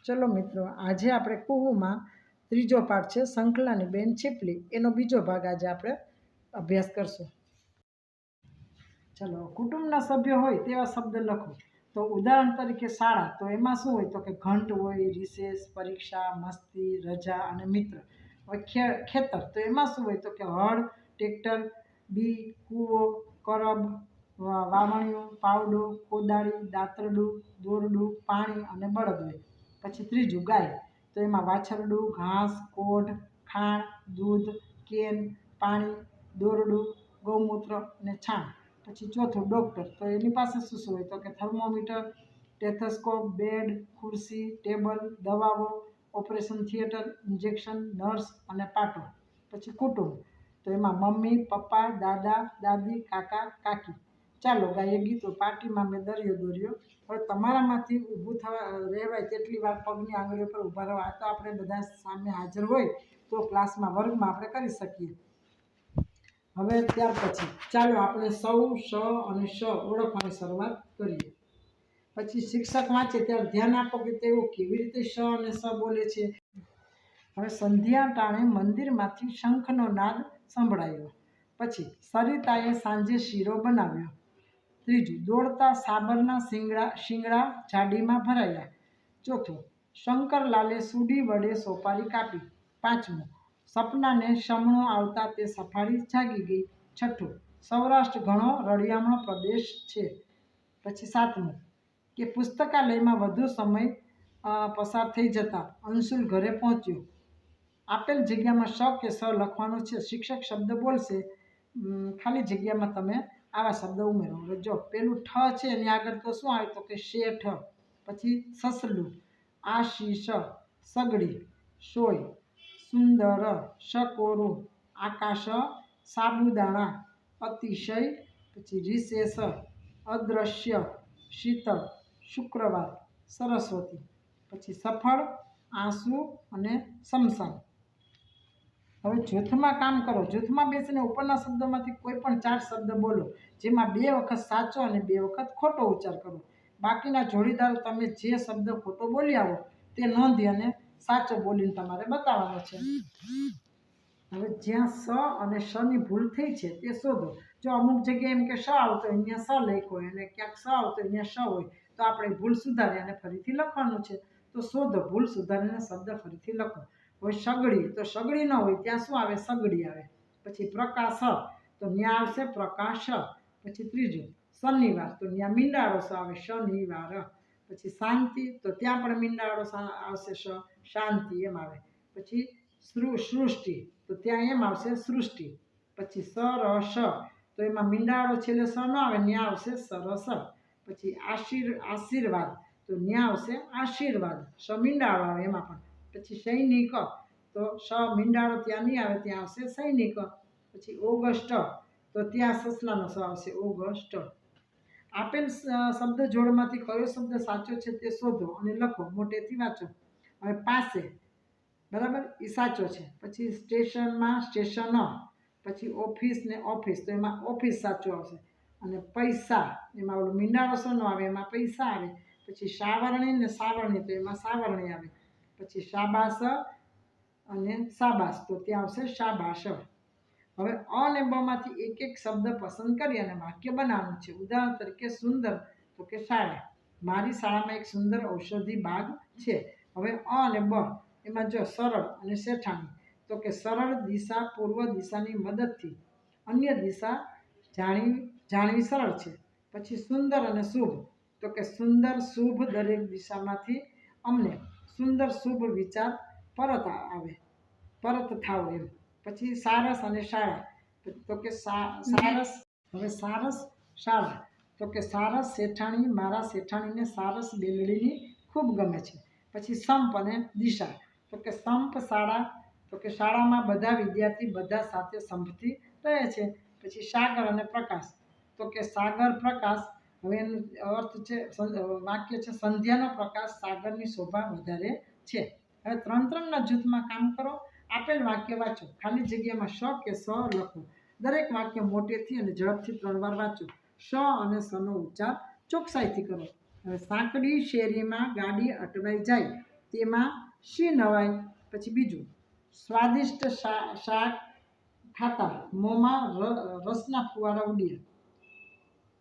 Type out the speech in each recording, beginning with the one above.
ચલો મિત્રો, આજે આપણે કુહુમાં ત્રીજો પાઠ છે શંખલાની બેન છીપલી, એનો બીજો ભાગ આજે આપણે અભ્યાસ કરશું. ચલો, કુટુંબના સભ્યો હોય તેવા શબ્દ લખો. તો ઉદાહરણ તરીકે શાળા, તો એમાં શું હોય તો કે ઘંટ હોય, રિસેસ, પરીક્ષા, મસ્તી, રજા અને મિત્ર. હવે ખેતર, તો એમાં શું હોય તો કે હળ, ટ્રેક્ટર, બી, કૂવો, કરબ, વાવણિયું, પાવડો, કોદાળી, દાતરડું, દોરડું, પાણી અને બળદ હોય. પછી ત્રીજું ગાય, તો એમાં વાછરડું, ઘાસ, કોઢ, ખાણ, દૂધ, કેન, પાણી, દોરડું, ગૌમૂત્ર અને છાણ. પછી ચોથું ડૉક્ટર, તો એની પાસે શું શું હોય તો કે થર્મોમીટર, ટેથોસ્કોપ, બેડ, ખુરશી, ટેબલ, દવાઓ, ઓપરેશન થિયેટર, ઇન્જેક્શન, નર્સ અને પાટો. પછી કુટુંબ, તો એમાં મમ્મી, પપ્પા, દાદા, દાદી, કાકા, કાકી. ચાલો ગાઈએ ગીતો, પાર્ટીમાં મેં દરિયો દોર્યો. હવે તમારામાંથી ઊભું રહેવાય તેટલી વાર પગની આંગળીઓ પર ઊભા રહેવા. આ તો આપણે બધા સામે હાજર હોય તો ક્લાસમાં વર્ગમાં આપણે કરી શકીએ. હવે ત્યાર પછી ચાલો આપણે સૌ, શ અને શ ઓળખવાની શરૂઆત કરીએ. પછી શિક્ષક વાંચે ત્યારે ધ્યાન આપો કે તેઓ કેવી રીતે શ અને સ બોલે છે. હવે સંધ્યા ટાણે મંદિરમાંથી શંખનો નાદ સંભળાયો. પછી સરિતાએ સાંજે શીરો બનાવ્યો. ત્રીજું, દોડતા સાબરના શિંગડા જાડીમાં ભરાયા. ચોથું, શંકરલાલે સુડી વડે સોપારી કાપી. પાંચમું, સપનાને શમણો આવતા તે સફાળી જાગી ગઈ. છઠ્ઠું, સૌરાષ્ટ્ર ઘણો રળિયામણો પ્રદેશ છે. પછી સાતમું, કે પુસ્તકાલયમાં વધુ સમય પસાર થઈ જતા અંશુલ ઘરે પહોંચ્યો. આપેલ જગ્યામાં શ કે સ લખવાનો છે. શિક્ષક શબ્દ બોલશે, ખાલી જગ્યામાં તમે આવા શબ્દ ઉમેરો. હવે જો પેલું ઠ છે એની આગળ તો શું આવે તો કે શેઠ. પછી સસલું, આશીષ, સગડી, સોય, સુંદર, શકોરું, આકાશ, સાબુદાણા, અતિશય. પછી રિસેસ, અદ્રશ્ય, શીતળ, શુક્રવાર, સરસ્વતી. પછી સફળ, આંસુ અને શમશાન. હવે જૂથમાં કામ કરો. જૂથમાં બેસીને ઉપરના શબ્દોમાંથી કોઈ પણ 4 શબ્દ બોલો, જેમાં 2 વખત સાચો અને 2 વખત ખોટો ઉચ્ચાર કરો. બાકીના જોડીદારો તમે જે શબ્દ ખોટો બોલી આવો તે નોંધી અને સાચો બોલીને તમારે બતાવવાનો છે. હવે જ્યાં સ અને શની ભૂલ થઈ છે તે શોધો. જો અમુક જગ્યાએ એમ કે શ આવતો અહીંયા સ લખ્યો હોય અને ક્યાંક સ આવતો અહીંયા શ હોય, તો આપણે ભૂલ સુધારી અને ફરીથી લખવાનું છે. તો શોધો, ભૂલ સુધારીને શબ્દ ફરીથી લખો. હવે સગડી, તો સગડી ન હોય ત્યાં શું આવે? સગડી આવે. પછી પ્રકાશ, તો ત્યાં આવશે પ્રકાશ. પછી ત્રીજું, શનિવાર, તો ત્યાં મીંડાળો સ આવે, શનિવાર. પછી શાંતિ, તો ત્યાં પણ મીંડાળો આવશે, શાંતિ એમ આવે. પછી સૃષ્ટિ, તો ત્યાં એમ આવશે સૃષ્ટિ. પછી સરસ, તો એમાં મીંડાળો છેલ્લે સ ન આવે, ત્યાં આવશે સરસ. પછી આશીર્વાદ, તો ત્યાં આવશે આશીર્વાદ, સ મીંડાળો આવે એમાં પણ. પછી સૈનિક, તો સ મીંડાળો ત્યાં નહીં આવે, ત્યાં આવશે સૈનિક. પછી ઓગસ્ટ, તો ત્યાં સસલાનો સ આવશે, ઓગસ્ટ. આપેલ શબ્દ જોડમાંથી કયો શબ્દ સાચો છે તે શોધો અને લખો. મોટેથી વાંચો. હવે પાસે, બરાબર, એ સાચો છે. પછી સ્ટેશનમાં સ્ટેશન. પછી ઓફિસ ને ઓફિસ, તો એમાં ઓફિસ સાચો આવશે. અને પૈસા, એમાં ઓલું મીંડાળો સ નો આવે, એમાં પૈસા આવે. પછી સાવરણી ને સાવરણી, તો એમાં સાવરણી આવે. પછી શાબાશ અને શાબાશ, તો ત્યાં આવશે શાબાશ. હવે અ અને બ માંથી એક એક શબ્દ પસંદ કરી અને વાક્ય બનાવવાનું છે. ઉદાહરણ તરીકે સુંદર, તો કે શાળા. મારી શાળામાં એક સુંદર ઔષધિ બાગ છે. હવે અ અને બ, એમાં જો સરળ અને શેઠાણી, તો કે સરળ દિશા પૂર્વ દિશાની મદદથી અન્ય દિશા જાણવી સરળ છે. પછી સુંદર અને શુભ, તો કે સુંદર શુભ દરેક દિશામાંથી અમને સુંદર શુભ વિચાર પરત થાવ એમ. પછી સારસ અને શાળા, તો કે સારસ. હવે સારસ શાળા, તો કે સારસ શેઠાણી મારા શેઠાણીને સારસ બેલડીની ખૂબ ગમે છે. પછી સંપ અને દિશા, તો કે સંપ શાળા, તો કે શાળામાં બધા વિદ્યાર્થી બધા સાથે સંપથી રહે છે. પછી સાગર અને પ્રકાશ, તો કે સાગર પ્રકાશ. હવે એનો અર્થ છે, વાક્ય છે સંધ્યાનો પ્રકાશ સાગરની શોભા વધારે છે. હવે 3-3ના જૂથમાં કામ કરો. આપેલ વાક્ય વાંચો. ખાલી જગ્યામાં શ કે સ લખો. દરેક વાક્ય મોટેથી અને ઝડપથી 3 વાર વાંચો. શ અને સનો ઉચ્ચાર ચોકસાઈથી કરો. હવે સાંકડી શેરીમાં ગાડી અટવાઈ જાય તેમાં શી નવાઈ. પછી બીજું, સ્વાદિષ્ટ શાક ખાતા મોંમાં રસના ફુવારા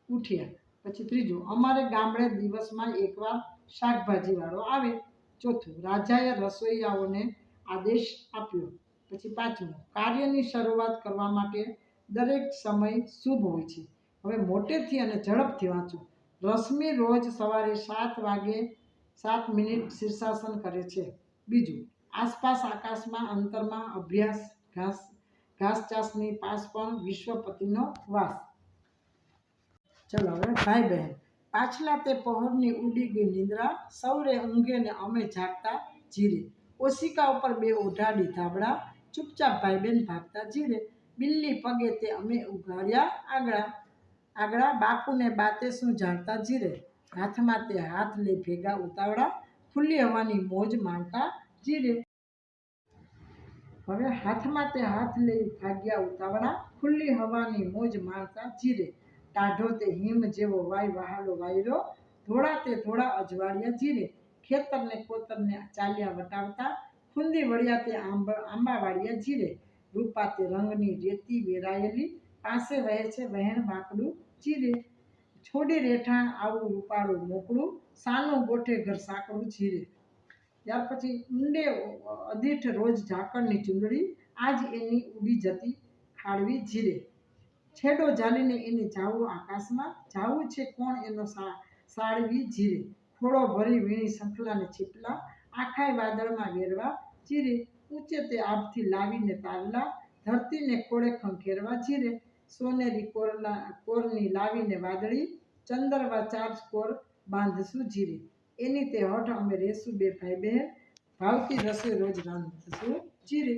ઉઠ્યા. પછી ત્રીજું, અમારે ગામડે દિવસમાં એકવાર શાકભાજીવાળો આવે. ચોથું, રાજાએ રસોઈયાઓને આદેશ આપ્યો. પછી પાંચમું, કાર્યની શરૂઆત કરવા માટે દરેક સમય શુભ હોય છે. હવે મોટેથી અને ઝડપથી વાંચો. રશ્મિ રોજ સવારે 7:07 શીર્ષાસન કરે છે. બીજું, આસપાસ આકાશમાં અંતરમાં અભ્યાસ ઘાસચાસની પાસ પણ વિશ્વપતિનો વાસ. ચલો હવે ભાઈ બહેન. પાછલા તે પહોરની ઉડી ગઈ નિંદ્રા, સૌરે ઊંઘે ને અમે જાગતા જીરે. ઓશિકા ઉપર બે ઓઢાડી ધાબળા, ચૂપચાપ ભાઈ બહેન ભાગતા જીરે. બિલ્લી પગે તે અમે ઉઘાડ્યા આગળ, બાપુને બાતે શું જાણતા જીરે. હાથમાં તે હાથ લઈ ભેગા ઉતાવળા, ખુલ્લી હવાની મોજ માણતા જીરે. હવે હાથમાં તે હાથ લઈ ભાગ્યા ઉતાવળા, ખુલ્લી હવાની મોજ માણતા જીરે. ટાઢો તે હિમ જેવો વાય વહાલો વાયરો, ધોળા તે ધોળા અજવાળિયા જીરે. ખેતરને કોતરને ચાલ્યા વટાવતા, ખૂંદી વળ્યા તે આંબાવાળિયા જીરે. રૂપા તે રંગની રેતી વેરાયેલી, પાસે વહે છે વહેણ વાંકડું જીરે. છોડી રેઠાણ આવું રૂપાળું મોકળું, સાનું ગોઠે ઘર સાંકડું જીરે. ત્યાર પછી, ઊંડે અદીઠ રોજ ઝાકળની ચૂંદડી, આજ એની ઉડી જતી ખાળવી જીરે. છેડો ઝાલીને એને જાવું આકાશમાં, જાવું છે કોણ એનો સાળવી જીરે. ખોળો ભરી વીણી શંખલાને છીપલા, આખાય વાદળમાં વેરવા જીરે. ઊંચે તે આભથી લાવીને તારલા, ધરતીને ખોળે ખંખેરવા જીરે. સોનેરી કોરની લાવીને વાદળી, ચંદરવા 4 કોર બાંધશું જીરે. એની તે હઠ અમે રેશું બે ભાઈ બહેન, ભાવતી રસોઈ રોજ રાંધશું જીરે.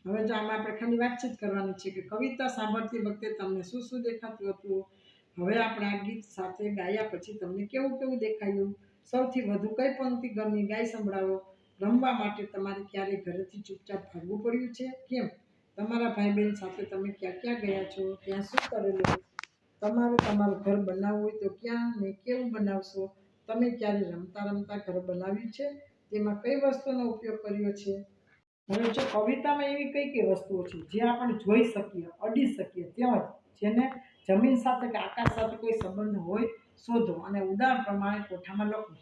હવે જો આમાં આપણે ખાલી વાતચીત કરવાની છે કે કવિતા સાંભળતી વખતે તમને શું શું દેખાતું હતું. હવે આપણે આ ગીત સાથે ગાયા પછી તમને કેવું દેખાયું, સૌથી વધુ કઈ પંક્તિ ગમી, ગાઈ સંભળાવો. રમવા માટે તમારે ક્યારેય ઘરેથી ચૂપચાપ ભાગવું પડ્યું છે? કેમ? તમારા ભાઈ બહેન સાથે તમે ક્યાં ગયા છો? ત્યાં શું કરેલું? તમારે તમારું ઘર બનાવવું હોય તો ક્યાં ને કેવું બનાવશો? તમે ક્યારે રમતા ઘર બનાવ્યું છે? તેમાં કઈ વસ્તુનો ઉપયોગ કર્યો છે? હવે જો કવિતામાં એવી કઈ વસ્તુઓ છે જે આપણે જોઈ શકીએ, અડી શકીએ, તેમજ જેને જમીન સાથે કે આકાશ સાથે કોઈ સંબંધ હોય શોધો અને ઉદાહરણ પ્રમાણે કોઠામાં લખો.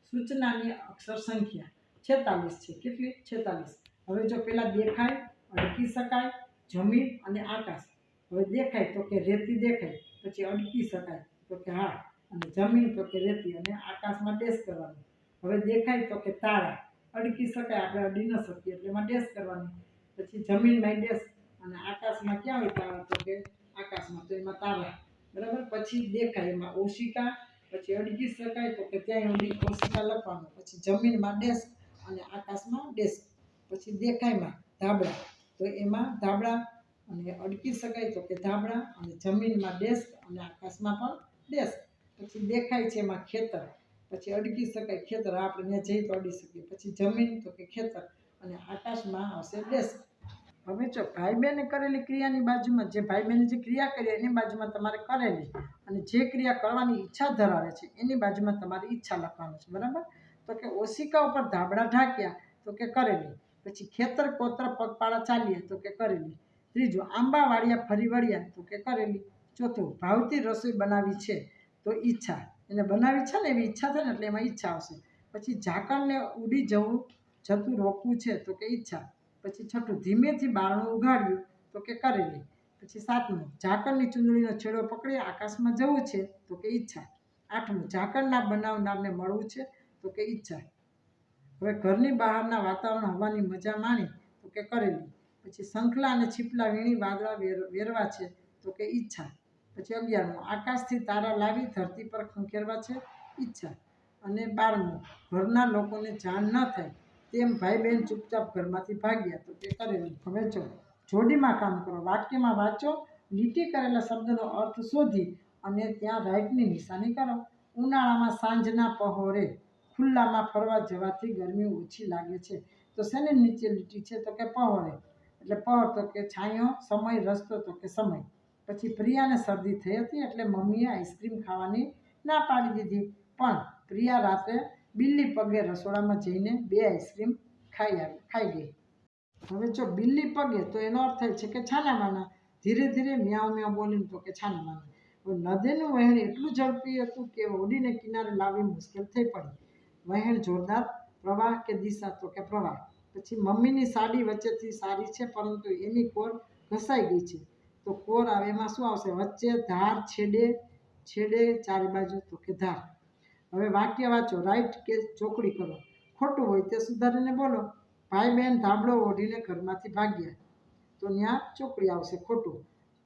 સૂચનાની અક્ષર સંખ્યા 46 છે. કેટલી? 46. હવે જો પેલા દેખાય, અડકી શકાય, જમીન અને આકાશ. હવે દેખાય તો કે રેતી દેખાય, પછી અડકી શકાય તો કે હા, અને જમીન તો કે રેતી, અને આકાશમાં ડેશ કરવાનું. હવે દેખાય તો કે તારા, અડકી શકાય, આપણે અડી ન શકીએ એટલે એમાં ડેશ કરવાની. પછી જમીનમાં ડેશ, અને આકાશમાં ક્યાં હોય તારા તો કે આકાશમાં, તો એમાં તારા. બરાબર. પછી દેખાય એમાં ઓશિકા, પછી અડકી શકાય તો કે ત્યાં ઓશિકા લખવાનું. પછી જમીનમાં ડેશ અને આકાશમાં ડેશ. પછી દેખાયમાં ધાબળા, તો એમાં ધાબળા, અને અડકી શકાય તો કે ધાબળા, અને જમીનમાં ડેશ અને આકાશમાં પણ ડેશ. પછી દેખાય છે એમાં ખેતર, પછી અડકી શકાય ખેતર, આપણે ત્યાં જઈ તો અડી શકીએ. પછી જમીન તો કે ખેતર, અને આકાશમાં આવશે ડેશ. હવે જો ભાઈ બહેને કરેલી ક્રિયાની બાજુમાં, જે ભાઈ બહેને જે ક્રિયા કરી એની બાજુમાં તમારે કરેલી, અને જે ક્રિયા કરવાની ઈચ્છા ધરાવે છે એની બાજુમાં તમારી ઈચ્છા લખવાનું છે. બરાબર. તો કે ઓશિકા ઉપર ધાબળા ઢાંક્યા તો કે કરેલી. પછી ખેતર કોતર પગપાળા ચાલ્યા તો કે કરેલી. ત્રીજું, આંબા વાળિયા ફરી વળ્યા તો કે કરેલી. ચોથું, ભાવતી રસોઈ બનાવી છે તો ઈચ્છા, એને બનાવી છે ને એવી ઈચ્છા થાય ને એટલે એમાં ઈચ્છા આવશે. પછી ઝાકળને ઉડી જતું રોકવું છે તો કે ઈચ્છા. પછી છઠ્ઠું, ધીમેથી બારણું ઉઘાડ્યું તો કે કરેલી. પછી સાતમું, ઝાકળની ચૂંદડીનો છેડો પકડી આકાશમાં જવું છે તો કે ઈચ્છા. આઠમું, ઝાકળના બનાવનારને મળવું છે તો કે ઈચ્છા. હવે ઘરની બહારના વાતાવરણ હવાની મજા માણી તો કે કરેલી. પછી શંખલા અને છીપલા વીણી વાદળા વેરવા છે તો કે ઈચ્છા. પછી 11મું, આકાશથી તારા લાવી ધરતી પર ખંખેરવા છે ઈચ્છા. અને 12મું, ઘરના લોકોને જાણ ન થાય તેમ ભાઈ બહેન ચૂપચાપ ઘરમાંથી ભાગ્યા તો કે કરેલી. હવે જોડીમાં કામ કરો. વાક્યમાં વાંચો, લીટી કરેલા શબ્દનો અર્થ શોધી અને ત્યાં રાઈટની નિશાની કરો. ઉનાળામાં સાંજના પહોરે ખુલ્લામાં ફરવા જવાથી ગરમી ઓછી લાગે છે. તો શેની નીચે લીટી છે તો કે પહોરે, એટલે પહોર તો કે છાંયો, સમય, રસ્તો તો કે સમય. પછી પ્રિયાને શરદી થઈ હતી એટલે મમ્મીએ આઈસ્ક્રીમ ખાવાની ના પાડી દીધી, પણ પ્રિયા રાત્રે બિલ્લી પગે રસોડામાં જઈને 2 આઈસ્ક્રીમ ખાઈ ગઈ. હવે જો બિલ્લી પગે તો એનો અર્થ થાય છે કે છાનામાના. ધીરે ધીરે મ્યાઉ મ્યાઉ બોલીને તો કે છાનામાના. હવે નદીનું વહેણ એટલું ઝડપી હતું કે હોડીને કિનારે લાવવી મુશ્કેલ થઈ પડી. વહેણ જોરદાર પ્રવાહ કે દિશા તો કે પ્રવાહ. પછી મમ્મીની સાડી વચ્ચેથી સારી છે પરંતુ એની કોર ઘસાઈ ગઈ છે. તો કોર આવે એમાં શું આવશે? વચ્ચે, ધાર, છેડે, છેડે, ચારે બાજુ તો કે ધાર. હવે વાક્ય વાંચો, રાઈટ કે ચોકડી કરો. ખોટું હોય તે સુધારીને બોલો. ભાઈ બહેન ધાબળો ઓઢીને ઘરમાંથી ભાગ્યા. તો ત્યાં ચોકડી આવશે, ખોટું.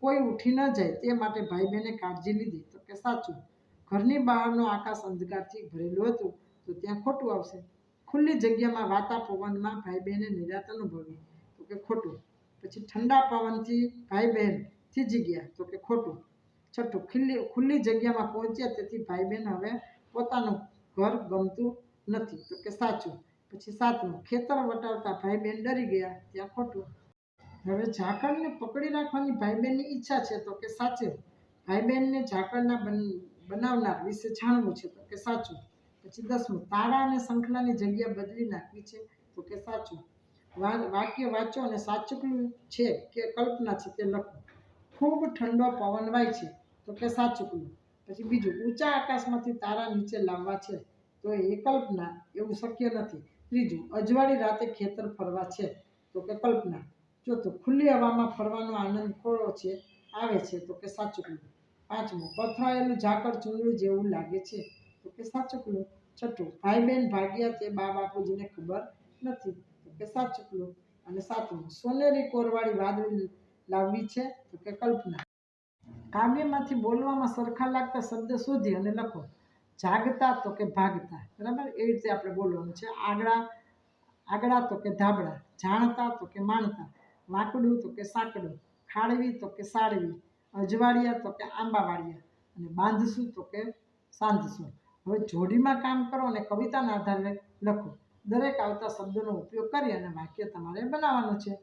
કોઈ ઉઠી ન જાય તે માટે ભાઈ બહેને કાળજી લીધી તો કે સાચું. ઘરની બહારનો આકાશ અંધકારથી ભરેલું હતું તો ત્યાં ખોટું આવશે. ખુલ્લી જગ્યામાં વાતા પવનમાં ભાઈ બહેને નિરાંત અનુભવી તો કે ખોટું. પછી ઠંડા પવનથી ભાઈ બહેન થીજી ગયા તો કે ખોટું. છઠ્ઠું, ખુલ્લી જગ્યામાં પહોંચ્યા તેથી ભાઈ બહેન હવે પોતાનું ઘર ગમતું નથી તો કે સાચું. પછી સાતમું, ખેતર વટાવતા ભાઈ બહેન ડરી ગયા ત્યાં ખોટું. હવે ઝાકળને પકડી રાખવાની ભાઈ બહેનની ઈચ્છા છે તો કે સાચું. ભાઈ બહેનને ઝાકળના બનાવનાર વિશે જાણવું છે તો કે સાચું. પછી 10મું, તારા અને શંખલાની જગ્યા બદલી નાખવી છે તો કે સાચું. વાક્ય વાંચો અને સાચું છે કે કલ્પના છે તે લખો. ખૂબ ઠંડો પવન વાય છે તો કે સાચું. પછી બીજું, ઊંચા આકાશમાંથી તારા નીચે લાવવા છે તો એ કલ્પના, એવું શક્ય નથી. ત્રીજું, અજવાળી રાતે ખેતર ફરવા છે તો કે કલ્પના. ચોથું, ખુલ્લી હવામાં ફરવાનો આનંદ થોડો છે આવે છે તો કે સાચું. પાંચમું, પથરાયેલું ઝાકળ ચૂંદડી જેવું લાગે છે તો કે સાચું. છઠ્ઠું, ભાઈ બહેન ભાગ્યા તે બા બાપુજીને ખબર નથી તો કે સાચું. અને સાતમું, સોનેરી કોરવાળી વાદળી લાવવી છે તો કે કલ્પના. કાવ્યમાંથી બોલવામાં સરખા લાગતા શબ્દ શોધી અને લખો. જાગતા તો કે ભાગતા, બરાબર? એ રીતે આપણે બોલવાનું છે. આગળા તો કે ધાબળા, જાણતા તો કે માણતા, વાંકડું તો કે સાંકડું, ખાડવી તો કે સાળવી, અજવાળિયા તો કે આંબાવાળિયા, અને બાંધશું તો કે સાંધશું. હવે જોડીમાં કામ કરો અને કવિતાના આધારે લખો. દરેક આવતા શબ્દોનો ઉપયોગ કરી અને વાક્ય તમારે બનાવવાનું છે.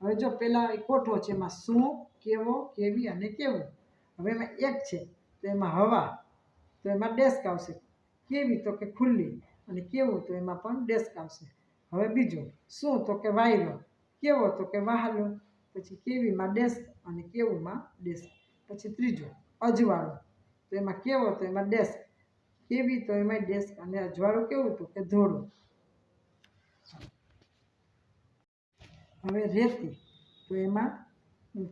હવે જો પેલા કોઠો છે, એમાં શું, કેવો, કેવી અને કેવું. હવે એમાં એક છે તો એમાં હવા, તો એમાં ડેસ્ક આવશે. કેવી તો કે ખુલ્લી, અને કેવું તો એમાં પણ ડેસ્ક આવશે. હવે બીજું, શું તો કે વાયરો, કેવો તો કે વહાલો, પછી કેવીમાં ડેસ્ક અને કેવુંમાં ડેસ્ક. પછી ત્રીજું, અજવાળું, તો એમાં કેવો તો એમાં ડેસ્ક, કેવી તો એમાં ડેસ્ક, અને અજવાળું કેવું તો કે ધોળું. હવે રેતી, તો એમાં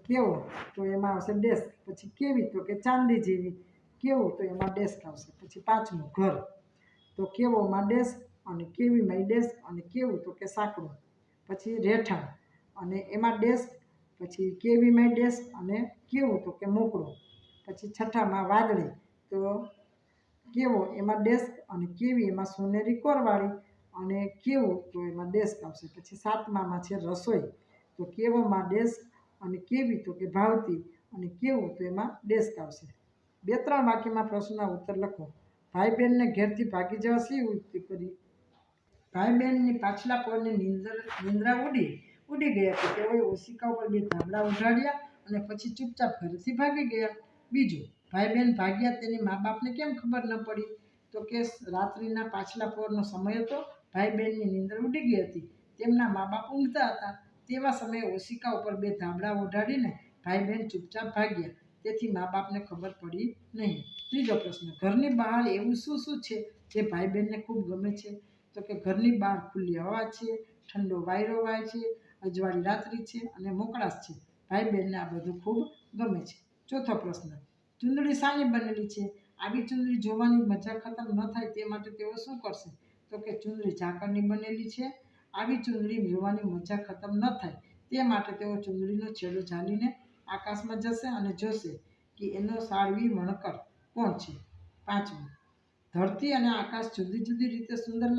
કેવો તો એમાં આવશે ડેસ્ક. પછી કેવી તો કે ચાંદી જેવી, કેવું તો એમાં ડેસ્ક આવશે. પછી પાંચમું, ઘર, તો કેવોમાં ડેસ્ક અને કેવીમાં ડેસ્ક, અને કેવું તો કે સાંકડું. પછી રેઠાણ, અને એમાં ડેસ્ક, પછી કેવીમાં ડેસ્ક અને કેવું તો કે મોકળું. પછી છઠ્ઠામાં વાદળી, તો કેવો એમાં ડેસ્ક અને કેવી એમાં સોનેરી કોરવાળી, અને કેવું તો એમાં ડેસ્ક આવશે. પછી સાતમામાં છે રસોઈ, તો કેવોમાં ડેસ્ક અને કેવી તો કે ભાવતી, અને કેવું તો એમાં ડેસ્ક આવશે. 2-3 વાક્યમાં પ્રશ્નના ઉત્તર લખો. ભાઈ બહેનને ઘેરથી ભાગી જવા શી યુક્તિ કરી? ભાઈ બહેનની પાછલા પરની નિંદ્રા ઉડી ગયા તો તેઓએ ઓશિકા ઉપર 2 ધાબળા ઉઢાડ્યા અને પછી ચૂપચાપ ઘરેથી ભાગી ગયા. બીજું, ભાઈ બહેન ભાગ્યા તેની મા બાપને કેમ ખબર ન પડી? તો કે રાત્રિના પાછલા પહોરનો સમય હતો, ભાઈ બહેનની નિંદર ઉડી ગઈ હતી, તેમના મા બાપ ઊંઘતા હતા. તેવા સમયે ઓશિકા ઉપર 2 ધાબળા ઓઢાડીને ભાઈ બહેન ચૂપચાપ ભાગ્યા, તેથી મા બાપને ખબર પડી નહીં. ત્રીજો પ્રશ્ન, ઘરની બહાર એવું શું શું છે જે ભાઈ બહેનને ખૂબ ગમે છે? તો કે ઘરની બહાર ખુલ્લી હવા છે, ઠંડો વાયરો વાય છે, અજવાળી રાત્રિ છે અને મોકળાશ છે. ભાઈ બહેનને આ બધું ખૂબ ગમે છે. ચોથો પ્રશ્ન, ચૂંદડી શાની બનેલી છે? આવી ચૂંદડી જોવાની મજા ખતમ ન થાય તે માટે તેઓ શું કરશે? તો કે ચૂંદડી ઝાકળની બનેલી છે. આવી ચૂંદડી જોવાની મજા ખતમ ન થાય તે માટે તેઓ ચૂંદડીનો છેડો ઝાલીને આકાશમાં જશે અને જોશે કે એનો સાળવી વણકર કોણ છે. પાંચમું, ધરતી અને આકાશ જુદી જુદી રીતે સુંદર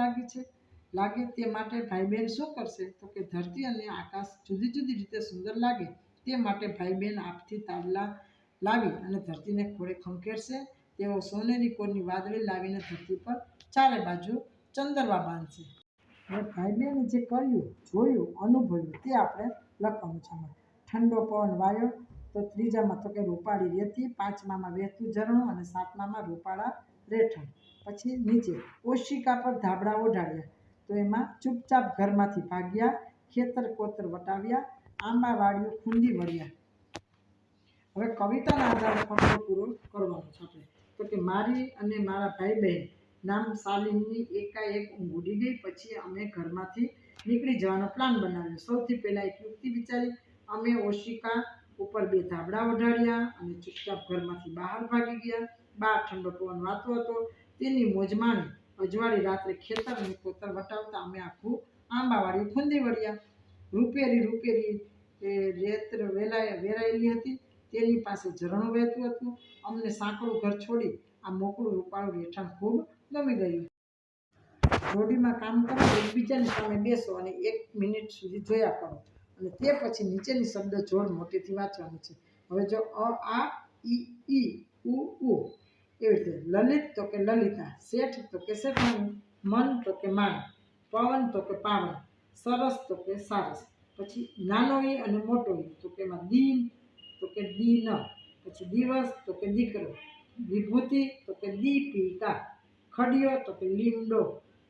લાગે તે માટે ભાઈ બહેન શું કરશે? તો કે ધરતી અને આકાશ જુદી જુદી રીતે સુંદર લાગે તે માટે ભાઈ બહેન આપથી તાડલા લાવી અને ધરતીને ખોળે ખંખેરશે. તેઓ સોનેરી કોરની વાદળી લાવીને ધરતી પર ચારે બાજુ ચંદરવા બાંધશે. હવે ભાઈ બહેને જે કર્યું, જોયું, અનુભવ્યું તે આપણે લખવાનું છે. ઠંડો પવન વાયો, તો ત્રીજામાં તો કે રૂપાળી રેતી, પાંચમામાં વહેતું ઝરણું, અને સાતમામાં રૂપાળા રેઠણ. પછી નીચે ઓશિકા પર ધાબળા ઓઢાડ્યા, તો એમાં ચૂપચાપ ઘરમાંથી ભાગ્યા, ખેતર કોતર વટાવ્યા, આંબા વાડીઓ ખૂંદી વળ્યા. હવે કવિતાના આધારે ફકરો પૂરો કરવાનો છે આપણે. તો કે મારી અને મારા ભાઈ બહેન નામ સાલિમની એકાએક ઊંઘ ઉડી ગઈ. પછી અમે ઘરમાંથી નીકળી જવાનો પ્લાન બનાવ્યો. સૌથી પહેલાં એક યુક્તિ વિચારી. અમે ઓશિકા ઉપર 2 ધાબળા ઓઢાડ્યા અને ચૂપચાપ ઘરમાંથી બહાર ભાગી ગયા. બહાર ઠંડો પવન વાતો હતો, તેની મોજ માણી. અજવાળી રાત્રે ખેતર અને કોતર વટાવતા અમે આખું આંબાવાડી ખૂંદી વળ્યા. રૂપેરી રેત વેરાયેલી હતી, તેની પાસે ઝરણું વહેતું હતું. અમને સાંકડું ઘર છોડી આ મોકળું રૂપાળું રહેઠાણ ખૂબ ગમી ગયું. જોડીમાં કામ કરો, એકબીજાની સામે બેસો અને 1 મિનિટ સુધી જોયા કરો, અને તે પછી નીચેની શબ્દ જોડ મોટેથી વાંચવાની છે. હવે જો અ આ ઈ ઉ ઉ એવી રીતે. લલિત તો કે લલિતા, શેઠ તો કે શેઠાણી, મન તો કે માન, પવન તો કે પાવન, સરસ તો કે સારસ. પછી નાનો ઈ અને મોટો ઈ, તો કે એમાં દીન તો કે દીન, પછી દિવસ તો કે દીકરો, વિભૂતિ તો કે દીપિકા, ખડિયો તો કે લીમડો,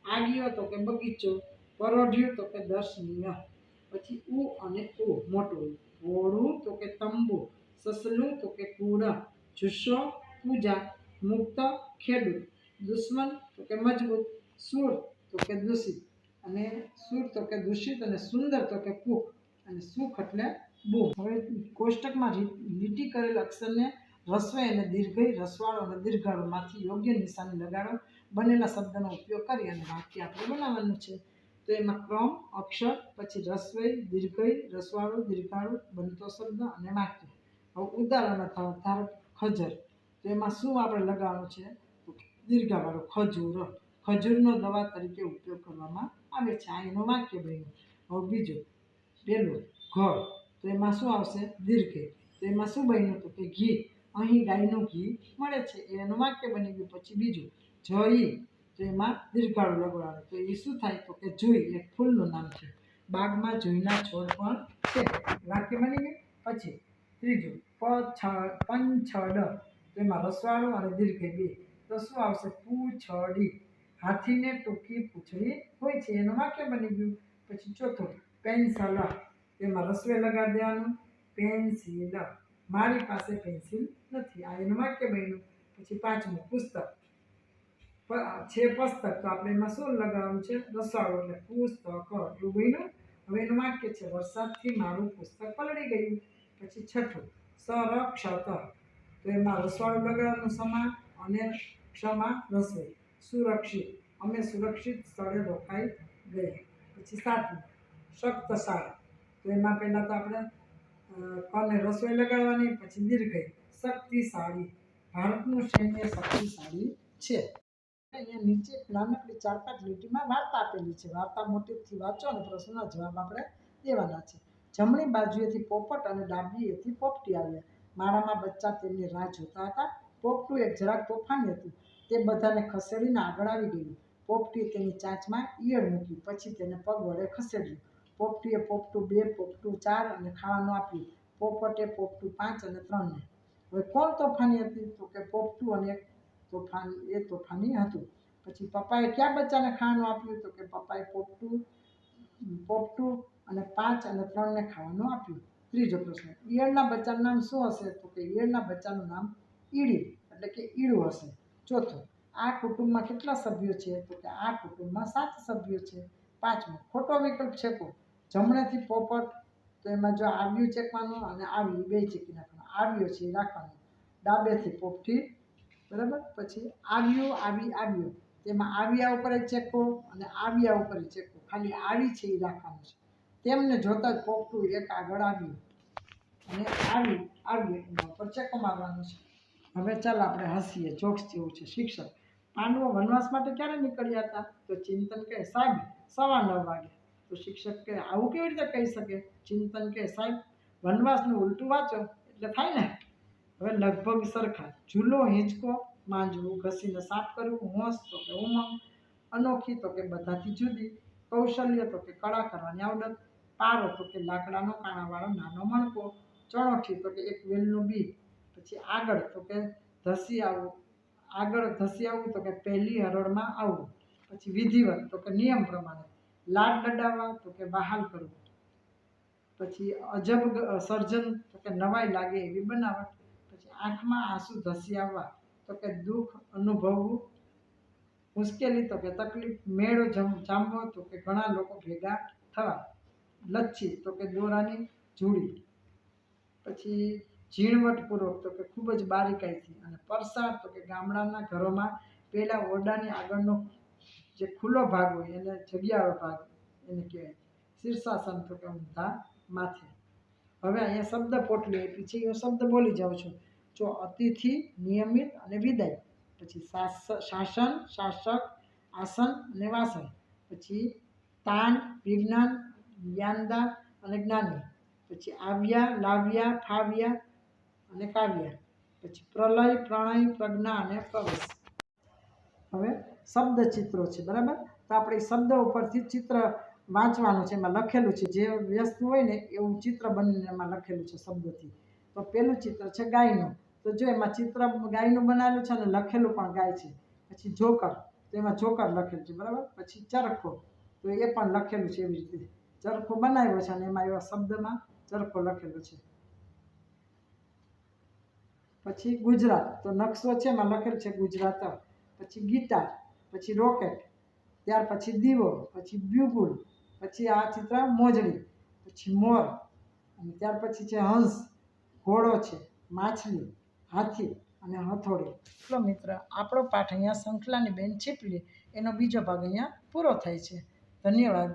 આગિયો તો કે બગીચો, પરોઢિયું તો કે દર્શનીય. પછી ઉ અને ઉ મોટો ઉ. ઘોડું તો કે તંબુ, સસલું તો કે કુળ, જુસ્સો પૂજા, મુક્ત ખેડૂત, દુશ્મન તો કે મજબૂત, સુર તો કે દૂષિત, અને સુર તો કે દૂષિત, અને સુંદર તો કે કુક, અને સુખ એટલે બૂમ. હવે કોષ્ટકમાં લીટી કરેલ અક્ષરને રસ્વઈ અને દીર્ઘઈ, રસવાળો અને દીર્ઘાળુમાંથી યોગ્ય નિશાની લગાડો. બનેલા શબ્દનો ઉપયોગ કરી અને વાક્ય આપણે બનાવવાનું છે. તો એમાં ક્રમ, અક્ષર, પછી રસ્વઈ, દીર્ઘઈ, રસવાળું, દીર્ઘાળું, બનતો શબ્દ અને વાક્ય. હવે ઉદાહરણ ધારો ખજર, તો એમાં શું આપણે લગાવવાનું છે? તો દીર્ઘાવાળો ખજૂર. ખજૂરનો દવા તરીકે ઉપયોગ કરવામાં આવે છે. આ એનું વાક્ય બન્યું. હવે બીજું, પેલું ઘર, તો એમાં શું આવશે? દીર્ઘઈ. તો એમાં શું બન્યું? તો કે ઘી. અહીં ગાયનું ઘી મળે છે, એનું વાક્ય બની ગયું. પછી બીજું જઈ, તો એમાં દીર્ઘાળું લગાડવાનું, તો એ શું થાય? તો કે જુઈ, એક ફૂલનું નામ છે. બાગમાં જુઈના છોડ પણ છે, વાક્ય બની ગયું. પછી ત્રીજું પંછડ, તો એમાં રસવાળું અને દીર્ઘઈ 2, તો શું આવશે? પૂંછડી. હાથીને ટૂંકી પૂંછડી હોય છે, એનું વાક્ય બની ગયું. પછી ચોથું પેન્સિલ, તેમાં રસવે લગાડી દેવાનું, પેન્સિલ. મારી પાસે પેન્સિલ નથી, આ એનું વાક્ય બન્યું. પછી પાંચમું પુસ્તક છે, પુસ્તક, તો આપણે એમાં શું લગાવવાનું છે? રસવાળું, એટલે પુસ્તક એવું બન્યું. હવે એનું વાક્ય છે વરસાદથી મારું પુસ્તક પલળી ગયું. પછી છઠ્ઠું સંરક્ષત, તો એમાં રસવાળું લગાડવાનું સમા, અને ક્ષમા રસોઈ. સુરક્ષિત, અમે સુરક્ષિત સ્થળે રોકાઈ ગયા. પછી સાતમું શક્તિશાળી, તો એમાં પહેલાં તો આપણે કને રસોઈ લગાડવાની, પછી દીર્ઘઈ શક્તિશાળી, ભારતનું સૈન્ય શક્તિશાળી છે. અહીંયા નીચે નાનકડી 4-5 લીટીમાં વાર્તા આપેલી છે. વાર્તા મોટેથી વાંચો અને પ્રશ્નના જવાબ આપણે દેવાના છે. જમણી બાજુએથી પોપટ અને ડાબીએથી પોપટી આવ્યા. માળામાં બચ્ચા તેમની રાહ જોતા હતા. પોપટું એક જરાક તોફાની હતું, તે બધાને ખસેડીને આગળ આવી ગયું. પોપટીએ તેની ચાંચમાં ઈયળ મૂકી, પછી તેને પગ વડે ખસેડ્યું. પોપટીએ પોપટું 2, પોપટું 4 અને ખાવાનું આપ્યું. પોપટે પોપટું 5 અને 3 ને. હવે કોણ તોફાની હતી? તો કે પોપટું અને તોફાની હતું. પછી પપ્પાએ કયા બચ્ચાને ખાવાનું આપ્યું? તો કે પપ્પાએ પોપટું અને 5 અને 3 ને ખાવાનું આપ્યું. ત્રીજો પ્રશ્ન, ઈયળના બચ્ચાનું નામ શું હશે? તો કે ઈયળના બચ્ચાનું નામ ઈડી એટલે કે ઈડું હશે. ચોથો, આ કુટુંબમાં કેટલા સભ્યો છે? તો કે આ કુટુંબમાં 7 સભ્યો છે. પાંચમો, ખોટો વિકલ્પ છેકો. જમણેથી પોપટ, તો એમાં જો આવ્યું ચેકવાનું અને આવી 2 ચેકી નાખવાનું. આવ્યો છે એ રાખવાનું. ડાબેથી પોપટી, બરાબર. પછી આવ્યું, તેમાં આવ્યા ઉપર ચેકો અને આવ્યા ઉપર ચેકો. ખાલી આવી છે એ રાખવાનું છે. તેમને જોતા જ પોપટું એક આગળ આવ્યું અને આવ્યું એના ઉપર ચેકો મારવાનો છે. હવે ચાલ આપણે હસીએ, જોક્સ જેવું છે. શિક્ષક, પાંડવો વનવાસ માટે ક્યારે નીકળ્યા હતા? તો ચિંતન કહે, સાહેબ 9:15 વાગે. તો શિક્ષક કહે, આવું કેવી રીતે કહી શકે? ચિંતન કહે, સાહેબ વનવાસનું ઉલટું વાંચો એટલે થાય ને. હવે લગભગ સરખા. ઝૂલો, હિંચકો, માંજવું, ઘસીને સાફ કરવું, હોંશ તો કે ઉમંગ, અનોખી તો કે બધાથી જુદી, કૌશલ્ય તો કે કળા કરવાની આવડત, પારો તો કે લાકડાનો કાણાવાળો નાનો મણકો, ચણોઠી તો કે એક વેલનું બી, પછી આગળ તો કે ધસી આવવું, આગળ ધસી આવવું તો કે પહેલી હરોળમાં આવવું. પછી વિધિવત તો કે નિયમ પ્રમાણે. લાડ લડાવવા તો કે બહાલ કરવું. પછી અજબ સર્જન તો કે નવાઈ લાગે એવી બનાવટ. પછી આંખમાં આંસુ ધસી આવવા તો કે દુઃખ અનુભવવું. મુશ્કેલી તો કે તકલીફ. મેળો જામવો તો કે ઘણા લોકો ભેગા થવા. લચ્છી તો કે દોરાની જોડી. પછી ઝીણવટપૂર્વક તો કે ખૂબ જ બારીકાઈથી. અને પરસાળ તો કે ગામડાના ઘરોમાં પેલા ઓરડાની આગળનો જે ખુલ્લો ભાગ હોય એને જગ્યાળો ભાગ એને કહેવાય. શીર્ષાસન તો કે ઊંધા માથે. હવે અહીંયા શબ્દ પોટલી આપી છે એ શબ્દ બોલી જાઉં છું. જો અતિથિ, નિયમિત અને વિદાય. પછી શાસન, શાસક, આસન અને વાસણ. પછી તાન, વિજ્ઞાન, જ્ઞાનદાન અને જ્ઞાની. પછી આવ્યા, લાવ્યા, ફાવ્યા અને કાવ્યા. પછી પ્રલય, પ્રણય, પ્રજ્ઞા અને પ્રવેશ. હવે શબ્દ ચિત્રો છે, બરાબર. તો આપણે શબ્દ ઉપરથી ચિત્ર વાંચવાનું છે. એમાં લખેલું છે જે વ્યસ્ત હોય ને એવું ચિત્ર બનીને એમાં લખેલું છે શબ્દથી. તો પેલું ચિત્ર છે ગાયનું. તો જો એમાં ચિત્ર ગાયનું બનાવેલું છે અને લખેલું પણ ગાય છે. પછી જોકર, તો એમાં જોકર લખેલું છે, બરાબર. પછી ચરખો, તો એ પણ લખેલું છે એવી રીતે. ચરખો બનાવ્યો છે અને એમાં એવા શબ્દમાં ચરખો લખેલો છે. પછી ગુજરાત, તો નકશો છે એમાં લખેલું છે ગુજરાત. પછી ગીટાર, પછી રોકેટ, ત્યાર પછી દીવો, પછી બ્યુગુલ, પછી આ ચિત્ર મોજડી, પછી મોર, અને ત્યાર પછી છે હંસ, ઘોડો છે, માછલી, હાથી અને હથોડી. તો મિત્ર, આપણો પાઠ અહીંયા શંખલાની બેન છીપલી એનો બીજો ભાગ અહીંયા પૂરો થાય છે. ધન્યવાદ.